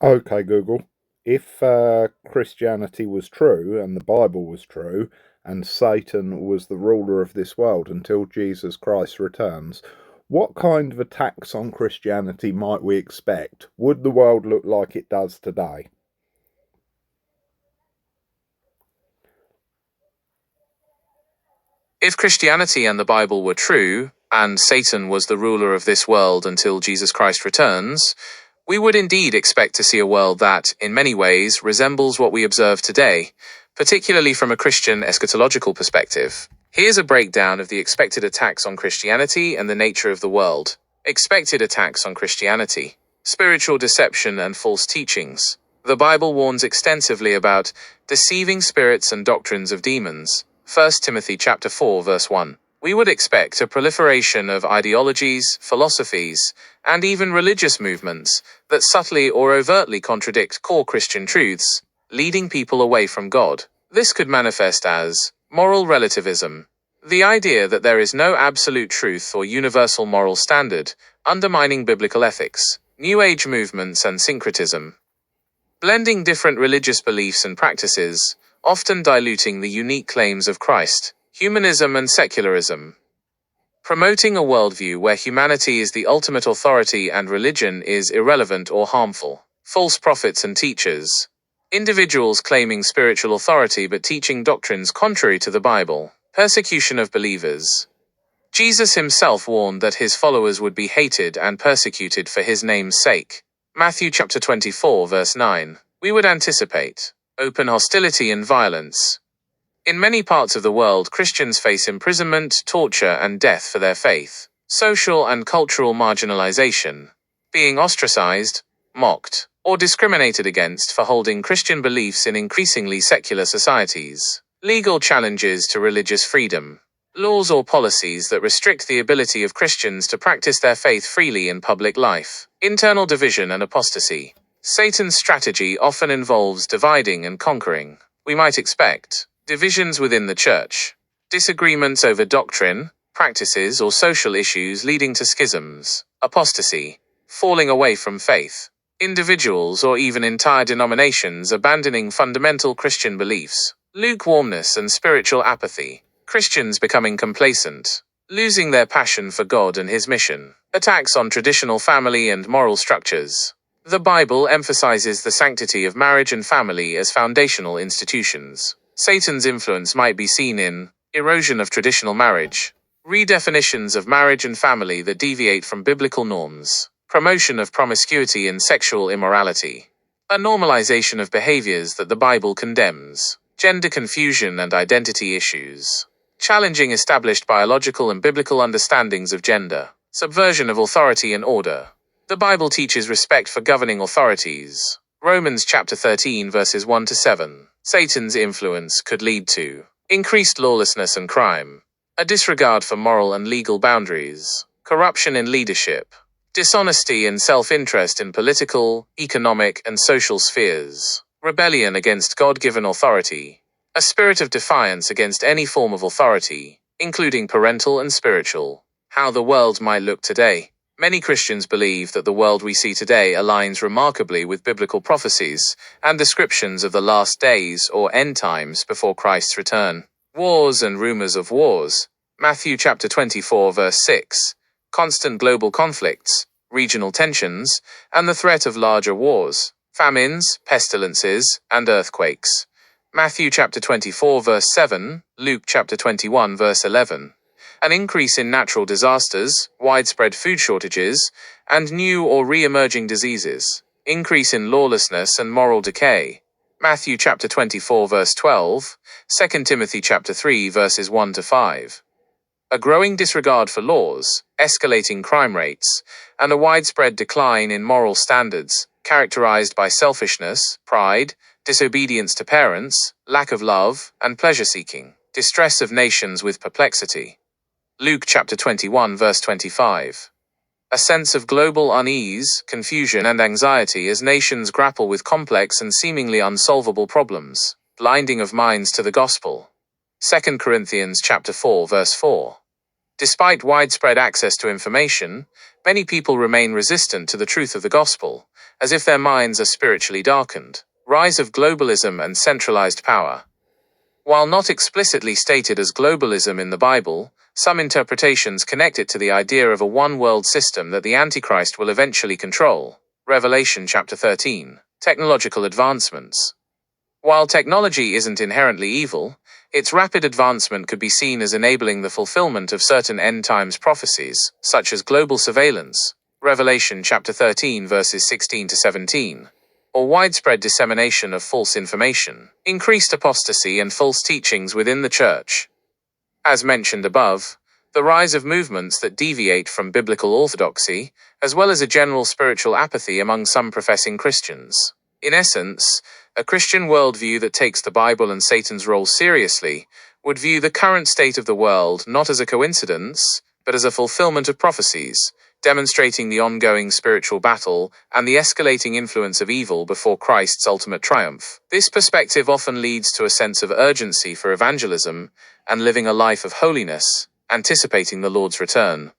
Okay, Google. If Christianity was true and the Bible was true and Satan was the ruler of this world until Jesus Christ returns, what kind of attacks on Christianity might we expect? Would the world look like it does today? If Christianity and the Bible were true, and Satan was the ruler of this world until Jesus Christ returns, we would indeed expect to see a world that, in many ways, resembles what we observe today, particularly from a Christian eschatological perspective. Here's a breakdown of the expected attacks on Christianity and the nature of the world. Expected attacks on Christianity. Spiritual deception and false teachings. The Bible warns extensively about deceiving spirits and doctrines of demons. 1 Timothy chapter 4 verse 1. We would expect a proliferation of ideologies, philosophies, and even religious movements that subtly or overtly contradict core Christian truths, leading people away from God. This could manifest as moral relativism, the idea that there is no absolute truth or universal moral standard, undermining biblical ethics. New Age movements and syncretism. Blending different religious beliefs and practices, often diluting the unique claims of Christ. Humanism and secularism. Promoting a worldview where humanity is the ultimate authority and religion is irrelevant or harmful. False prophets and teachers. Individuals claiming spiritual authority but teaching doctrines contrary to the Bible. Persecution of believers. Jesus himself warned that his followers would be hated and persecuted for his name's sake. Matthew chapter 24 verse 9. We would anticipate open hostility and violence. In many parts of the world, Christians face imprisonment, torture, and death for their faith. Social and cultural marginalization. Being ostracized, mocked, or discriminated against for holding Christian beliefs in increasingly secular societies. Legal challenges to religious freedom. Laws or policies that restrict the ability of Christians to practice their faith freely in public life. Internal division and apostasy. Satan's strategy often involves dividing and conquering. We might expect divisions within the church, disagreements over doctrine, practices, or social issues leading to schisms, apostasy, falling away from faith, individuals or even entire denominations abandoning fundamental Christian beliefs, lukewarmness and spiritual apathy, Christians becoming complacent, losing their passion for God and his mission, attacks on traditional family and moral structures. The Bible emphasizes the sanctity of marriage and family as foundational institutions. Satan's influence might be seen in erosion of traditional marriage, redefinitions of marriage and family that deviate from biblical norms, promotion of promiscuity and sexual immorality, a normalization of behaviors that the Bible condemns, gender confusion and identity issues, challenging established biological and biblical understandings of gender, subversion of authority and order. The Bible teaches respect for governing authorities. Romans chapter 13 verses 1 to 7. Satan's influence could lead to increased lawlessness and crime, a disregard for moral and legal boundaries, corruption in leadership, dishonesty and self-interest in political, economic, and social spheres, rebellion against God-given authority, a spirit of defiance against any form of authority, including parental and spiritual. How the world might look today. Many Christians believe that the world we see today aligns remarkably with biblical prophecies and descriptions of the last days or end times before Christ's return. Wars and rumors of wars. Matthew chapter 24 verse 6. Constant global conflicts, regional tensions, and the threat of larger wars, famines, pestilences, and earthquakes. Matthew chapter 24 verse 7, Luke chapter 21 verse 11. An increase in natural disasters, widespread food shortages, and new or re-emerging diseases. Increase in lawlessness and moral decay. Matthew chapter 24 verse 12, 2 Timothy chapter 3 verses 1 to 5. A growing disregard for laws, escalating crime rates, and a widespread decline in moral standards, characterized by selfishness, pride, disobedience to parents, lack of love, and pleasure-seeking. Distress of nations with perplexity. Luke chapter 21 verse 25. A sense of global unease, confusion, and anxiety as nations grapple with complex and seemingly unsolvable problems. Blinding of minds to the gospel. 2 Corinthians chapter 4 verse 4. Despite widespread access to information, many people remain resistant to the truth of the gospel, as if their minds are spiritually darkened. Rise of globalism and centralized power. While not explicitly stated as globalism in the Bible, some interpretations connect it to the idea of a one-world system that the Antichrist will eventually control. Revelation chapter 13. Technological advancements. While technology isn't inherently evil, its rapid advancement could be seen as enabling the fulfillment of certain end-times prophecies, such as global surveillance, Revelation chapter 13 verses 16 to 17, or widespread dissemination of false information, increased apostasy and false teachings within the church. As mentioned above, the rise of movements that deviate from biblical orthodoxy, as well as a general spiritual apathy among some professing Christians. In essence, a Christian worldview that takes the Bible and Satan's role seriously would view the current state of the world not as a coincidence, but as a fulfillment of prophecies, demonstrating the ongoing spiritual battle and the escalating influence of evil before Christ's ultimate triumph. This perspective often leads to a sense of urgency for evangelism and living a life of holiness, anticipating the Lord's return.